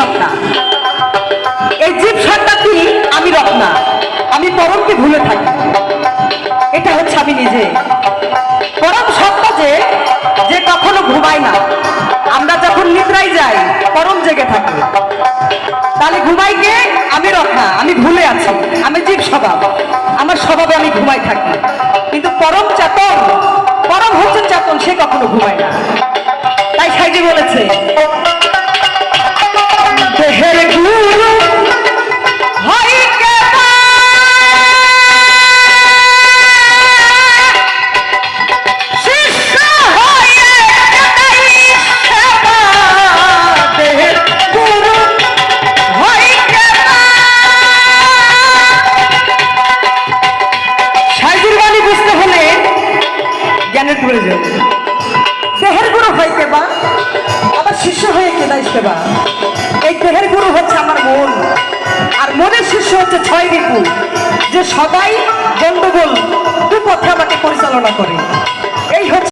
সত্তা। এই জীব সত্তাটি আমি রত্না, আমি পরমকে ভুলে থাকি। এটা হচ্ছে আমি নিজে। পরম সত্তা যে যে কখনো ঘুমায় না। আমরা যখন নিদ্রায় যাই পরম জেগে থাকি। তাহলে ঘুমাই কে? আমি রত্না, আমি ভুলে আছি, আমি জীব স্বভাব, আমার স্বভাবে আমি ঘুমাই থাকি। কিন্তু পরম চেতন, পরম হচ্ছে চেতন, সে কখনো ঘুমায় না। তাই সাইজি বলেছে, দেহের গুরু হয় কে বা, শিষ্য হয়ে কেদাই সেবা। দেহের গুরু হয় কে বা। সাইজির বাণী বুঝতে হলে জ্ঞানের প্রয়োজন। দেহের গুরু হয় কে বা, আবার শিষ্য হয়ে কেদাই সেবা। এই দেহের গুরু হচ্ছে আমার মন, আর মনের শিষ্য হচ্ছে ছয় রিপু, যে সবাই গন্ডগোল দুপথে আমাকে পরিচালনা করে।